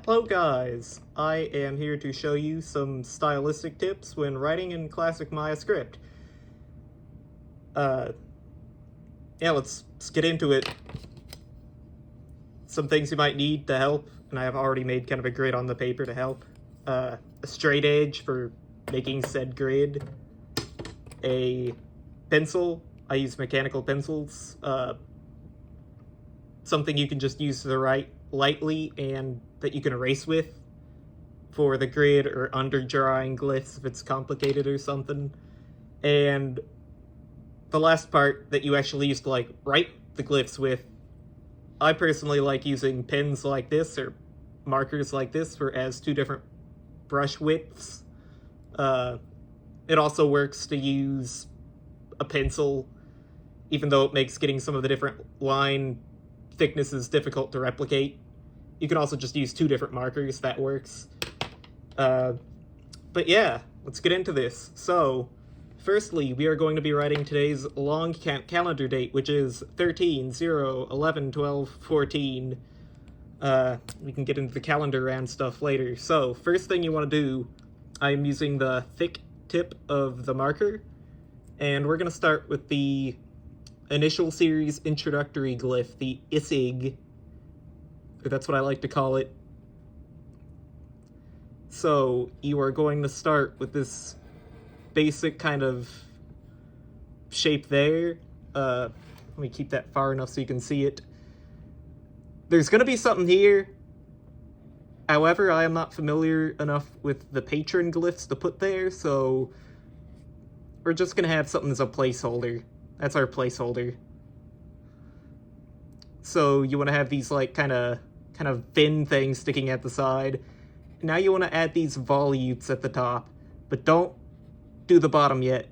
Hello guys, I am here to show you some stylistic tips when writing in classic Maya script. Yeah, let's get into it. Some things you might need to help, and I have already made kind of a grid on the paper to help. A straight edge for making said grid. A pencil, I use mechanical pencils. Something you can just use to write lightly and that you can erase with for the grid or under drawing glyphs if it's complicated or something. And the last part that you actually use to like write the glyphs with, I personally like using pens like this or markers like this for as two different brush widths. It also works to use a pencil, even though it makes getting some of the different line thicknesses difficult to replicate. You can also just use two different markers, that works. But yeah, let's get into this. So, firstly, we are going to be writing today's long calendar date, which is 13/0/11/12/14. We can get into the calendar round stuff later. So, first thing you want to do, I'm using the thick tip of the marker, and we're going to start with the initial series introductory glyph, the ISIG. That's what I like to call it. So you are going to start with this basic kind of shape there. Let me keep that far enough so you can see it. There's going to be something here. However, I am not familiar enough with the patron glyphs to put there, so we're just going to have something as a placeholder. That's our placeholder. So you want to have these like kind of thin things sticking at the side. Now you want to add these volutes at the top, but don't do the bottom yet.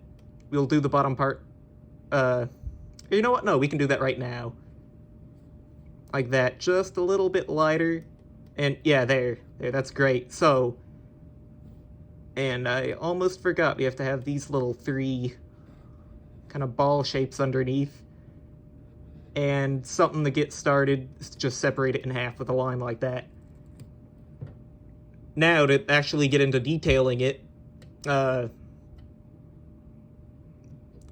We'll do the bottom part. You know what? No, we can do that right now. Like that, just a little bit lighter. And yeah, there, that's great. So, and I almost forgot, we have to have these little three kind of ball shapes underneath. And something to get started is to just separate it in half with a line like that. Now, to actually get into detailing it,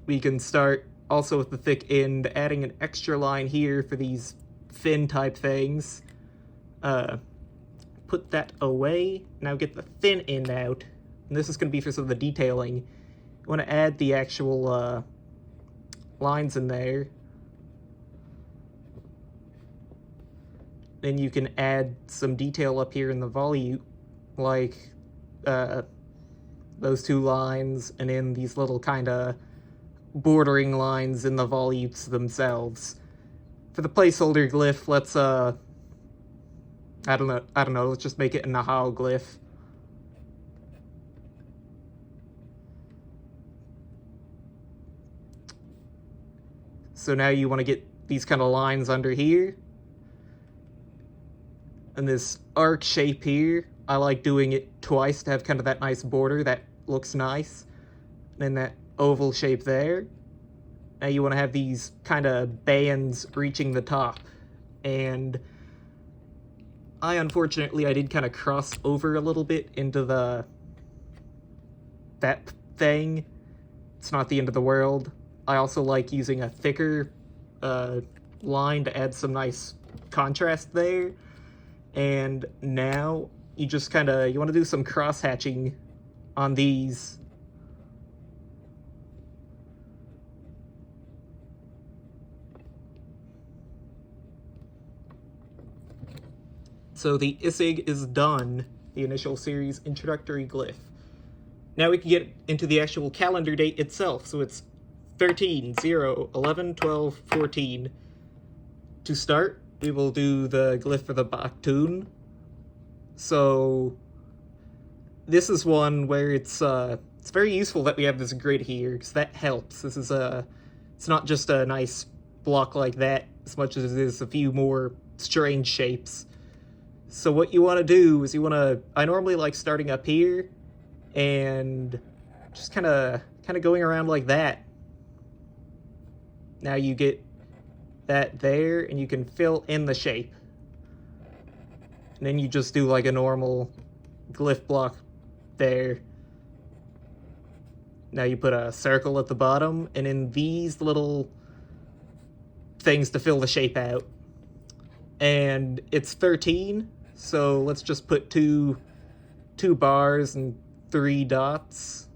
we can start also with the thick end, adding an extra line here for these fin type things. Put that away. Now get the thin end out. And this is going to be for some of the detailing. You want to add the actual lines in there. Then you can add some detail up here in the volute, like those two lines, and then these little kind of bordering lines in the volutes themselves. For the placeholder glyph, let's I don't know, let's just make it a Nahal glyph. So now you want to get these kind of lines under here. And this arc shape here, I like doing it twice to have kind of that nice border that looks nice. And then that oval shape there. Now you want to have these kind of bands reaching the top. And unfortunately, I did kind of cross over a little bit into that thing. It's not the end of the world. I also like using a thicker line to add some nice contrast there. And now you just you want to do some cross hatching on these. So the ISIG is done, the initial series introductory glyph. Now we can get into the actual calendar date itself. So it's 13/0/11/12/14. To start, we will do the glyph for the Baktun. So this is one where it's very useful that we have this grid here, because that helps. This is it's not just a nice block like that, as much as it is a few more strange shapes. So what you want to do is I normally like starting up here and just kind of going around like that. Now you get that there, and you can fill in the shape. And then you just do like a normal glyph block there. Now you put a circle at the bottom, and in these little things to fill the shape out. And it's 13, so let's just put two bars and 3 dots.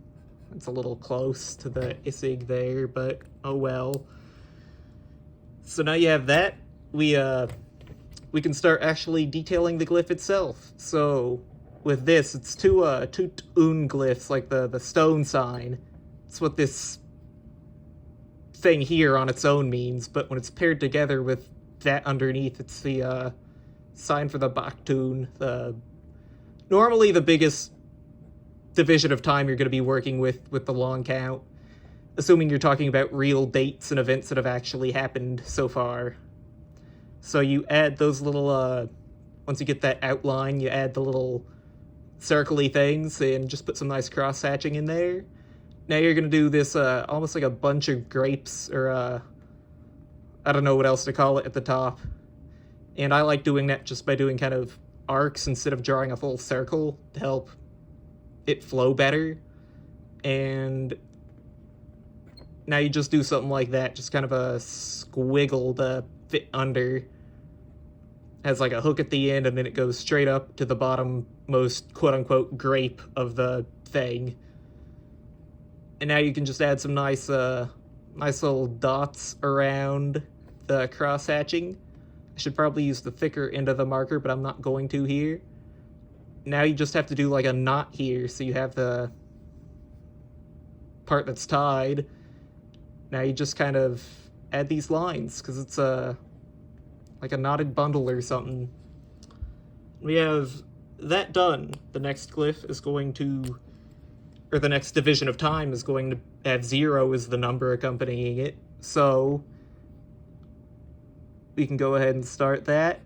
It's a little close to the isig there, but oh well. So now you have that. We can start actually detailing the glyph itself. So with this, it's two un glyphs, like the stone sign. It's what this thing here on its own means, but when it's paired together with that underneath, it's the sign for the Baktun, normally the biggest division of time you're going to be working with the long count, assuming you're talking about real dates and events that have actually happened so far. So you add those little, once you get that outline, you add the little circly things and just put some nice cross-hatching in there. Now you're going to do this almost like a bunch of grapes, or I don't know what else to call it at the top. And I like doing that just by doing kind of arcs instead of drawing a full circle to help it flow better. And now you just do something like that, just kind of a squiggle to fit under. Has like a hook at the end, and then it goes straight up to the bottommost quote-unquote grape of the thing. And now you can just add some nice little dots around the cross-hatching. I should probably use the thicker end of the marker, but I'm not going to here. Now you just have to do like a knot here, so you have the part that's tied. Now you just kind of add these lines, because it's like a knotted bundle or something. We have that done. The next glyph is going to, or the next division of time is going to have 0 as the number accompanying it. So we can go ahead and start that.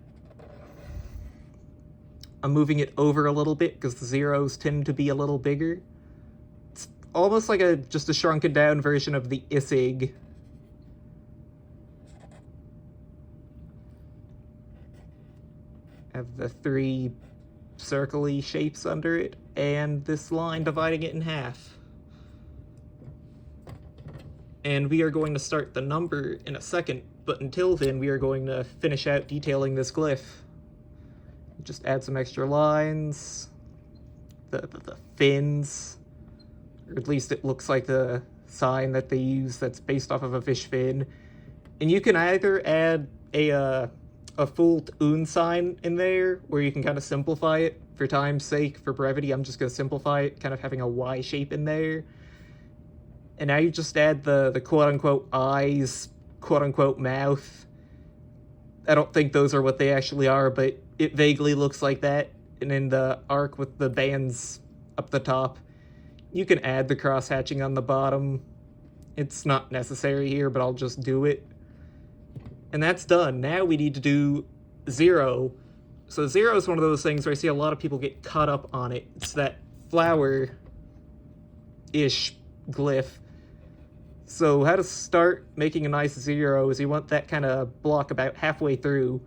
I'm moving it over a little bit because the zeros tend to be a little bigger. It's almost like just a shrunken down version of the isig. Have the 3 circle-y shapes under it, and this line dividing it in half. And we are going to start the number in a second, but until then we are going to finish out detailing this glyph. Just add some extra lines, the fins, or at least it looks like the sign that they use that's based off of a fish fin. And you can either add a full un sign in there, where you can kind of simplify it. For time's sake, for brevity, I'm just going to simplify it, kind of having a Y shape in there. And now you just add the quote-unquote eyes, quote-unquote mouth. I don't think those are what they actually are, but it vaguely looks like that. And in the arc with the bands up the top, you can add the cross-hatching on the bottom. It's not necessary here, but I'll just do it. And that's done. Now we need to do 0. So 0 is one of those things where I see a lot of people get caught up on it. It's that flower-ish glyph. So how to start making a nice 0 is you want that kind of block about halfway through.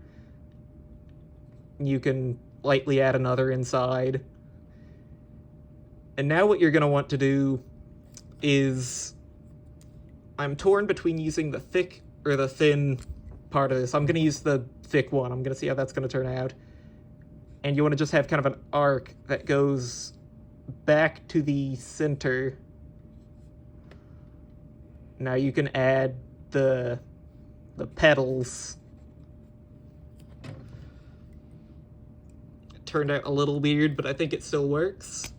You can lightly add another inside. And now what you're going to want to do is, I'm torn between using the thick or the thin part of this. I'm going to use the thick one. I'm going to see how that's going to turn out. And you want to just have kind of an arc that goes back to the center. Now you can add the petals. It turned out a little weird, but I think it still works.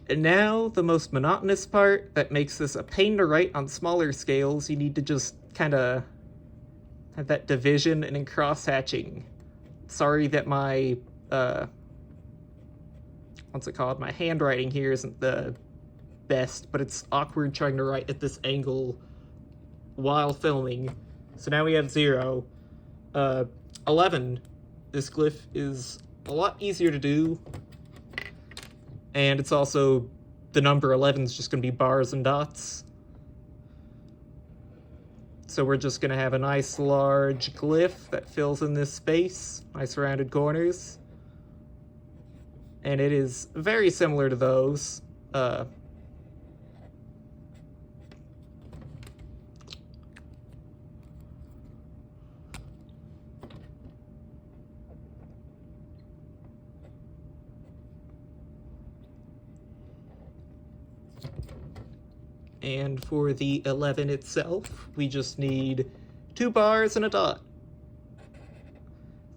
And now the most monotonous part that makes this a pain to write on smaller scales, you need to just kind of have that division and then cross-hatching. Sorry that my, what's it called? My handwriting here isn't the best, but it's awkward trying to write at this angle while filming. So now we have 0. 11. This glyph is a lot easier to do. And it's also, the number 11 is just going to be bars and dots. So we're just going to have a nice large glyph that fills in this space. Nice rounded corners. and it is very similar to those. And for the 11 itself, we just need 2 bars and a dot.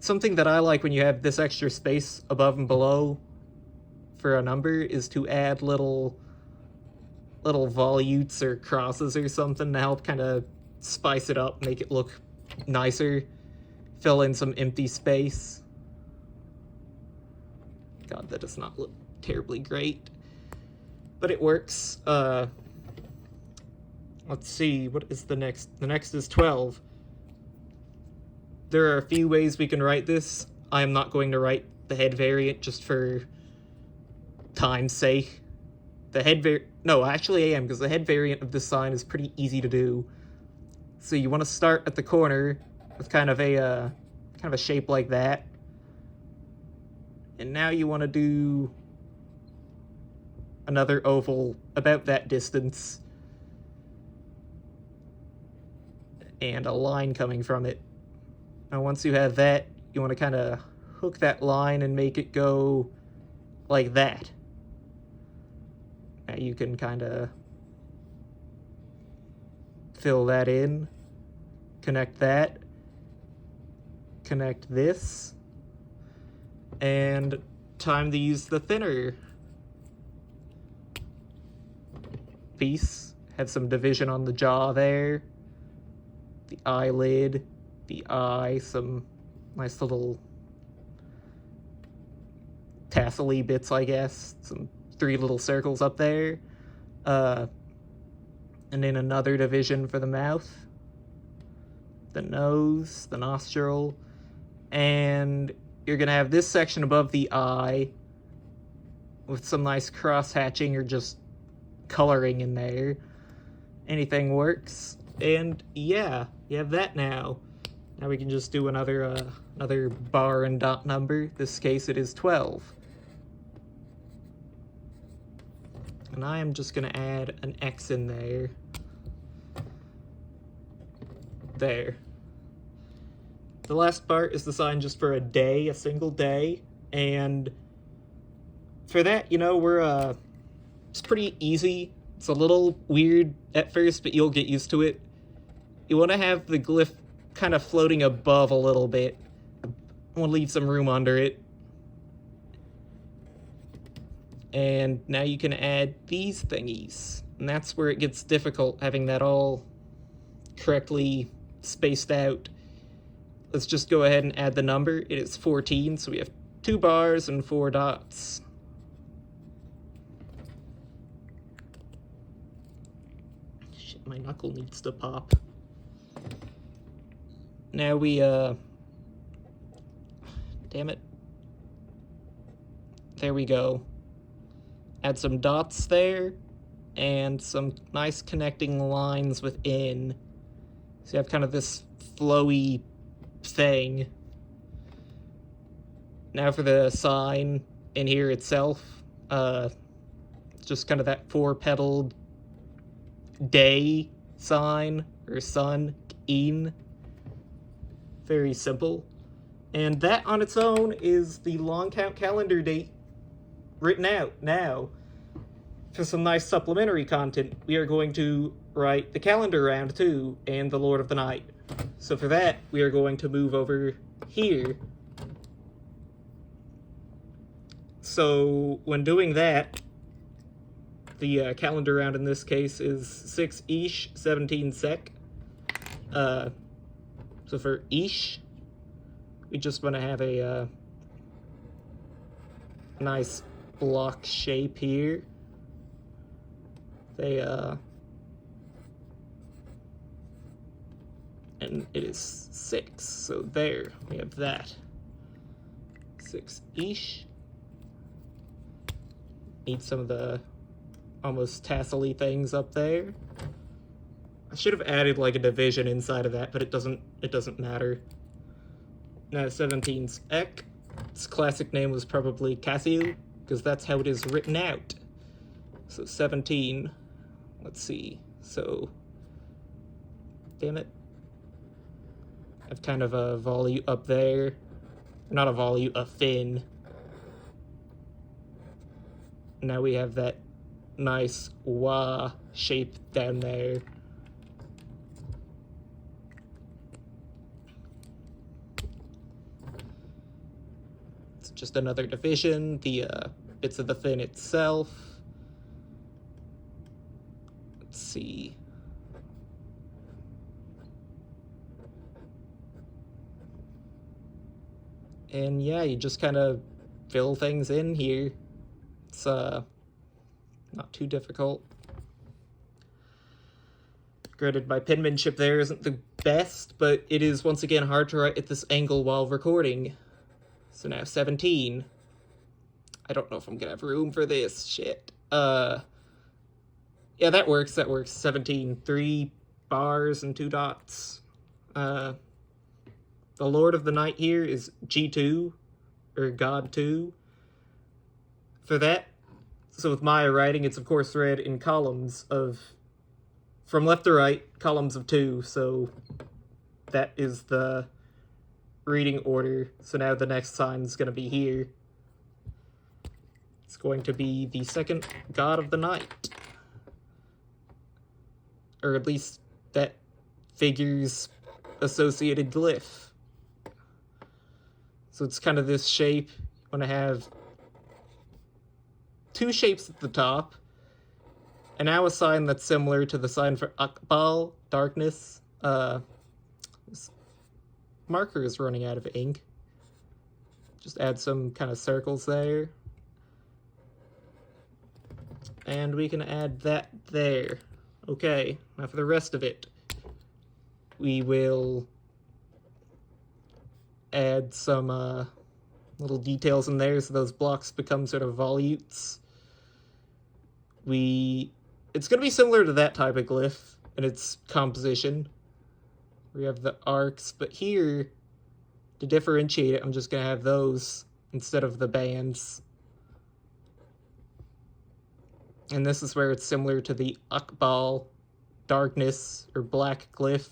Something that I like when you have this extra space above and below for a number is to add little volutes or crosses or something to help kind of spice it up, make it look nicer, fill in some empty space. God, that does not look terribly great, but it works. Let's see, what is the next? The next is 12. There are a few ways we can write this. I am not going to write the head variant just for time's sake. No, actually I am, because the head variant of this sign is pretty easy to do. So you want to start at the corner with kind of a shape like that. And now you want to do another oval about that distance. And a line coming from it. Now once you have that, you want to kind of hook that line and make it go like that. Now you can kind of fill that in, connect that, connect this, and time to use the thinner piece. Have some division on the jaw there, the eyelid, the eye, some nice little tassel-y bits, I guess, some 3 little circles up there, and then another division for the mouth, the nose, the nostril, and you're gonna have this section above the eye with some nice cross-hatching or just coloring in there. Anything works, and yeah, you have that now. Now we can just do another bar and dot number. This case it is 12. And I am just gonna add an X in there. There. The last part is the sign just for a day, a single day, and for that, you know, it's pretty easy. It's a little weird at first, but you'll get used to it. You want to have the glyph kind of floating above a little bit. I want to leave some room under it. And now you can add these thingies. And that's where it gets difficult, having that all correctly spaced out. Let's just go ahead and add the number. It is 14, so we have 2 bars and 4 dots. Shit, my knuckle needs to pop. Now we, damn it. There we go. Add some dots there, and some nice connecting lines within. So you have kind of this flowy thing. Now for the sign in here itself, just kind of that 4-petaled day sign, or sun, in. Very simple. And that on its own is the long count calendar date written out. Now, for some nice supplementary content, we are going to write the calendar round too, and the Lord of the Night. So for that, we are going to move over here. So when doing that, the calendar round in this case is 6 Ish, 17 Sec. So for Ish, we just want to have a nice block shape here. And it is 6, so there, we have that. 6 Ish. Need some of the almost tassel-y things up there. I should have added like a division inside of that, but it doesn't matter. Now 17's Ek. Its classic name was probably Cassio, because that's how it is written out. So 17, let's see, so, damn it. I have kind of a volley up there, not a volley, a fin. Now we have that nice wah shape down there. It's just another division, the bits of the fin itself. Let's see. And yeah, you just kind of fill things in here. It's not too difficult. Granted, my penmanship there isn't the best, but it is once again hard to write at this angle while recording. So now 17. I don't know if I'm gonna have room for this shit. Yeah, that works, 17. 3 bars and 2 dots. The Lord of the Night here is G2, or God 2. For that, so with my writing, it's of course read in columns of, from left to right, columns of 2, so that is the reading order. So now the next sign is going to be here. It's going to be the second God of the Night. Or at least that figure's associated glyph. So it's kind of this shape. You want to have 2 shapes at the top, and now a sign that's similar to the sign for Akbal, darkness. This marker is running out of ink. Just add some kind of circles there. And we can add that there. Okay, now for the rest of it, we will add some little details in there so those blocks become sort of volutes. It's going to be similar to that type of glyph in its composition. We have the arcs, but here, to differentiate it, I'm just going to have those instead of the bands. And this is where it's similar to the Akbal, darkness, or black glyph.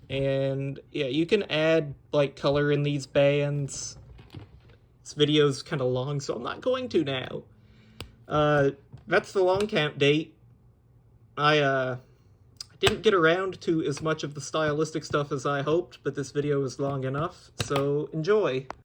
And yeah, you can add like color in these bands. This video's kind of long, so I'm not going to now. That's the long count date. I didn't get around to as much of the stylistic stuff as I hoped, but this video was long enough, so enjoy.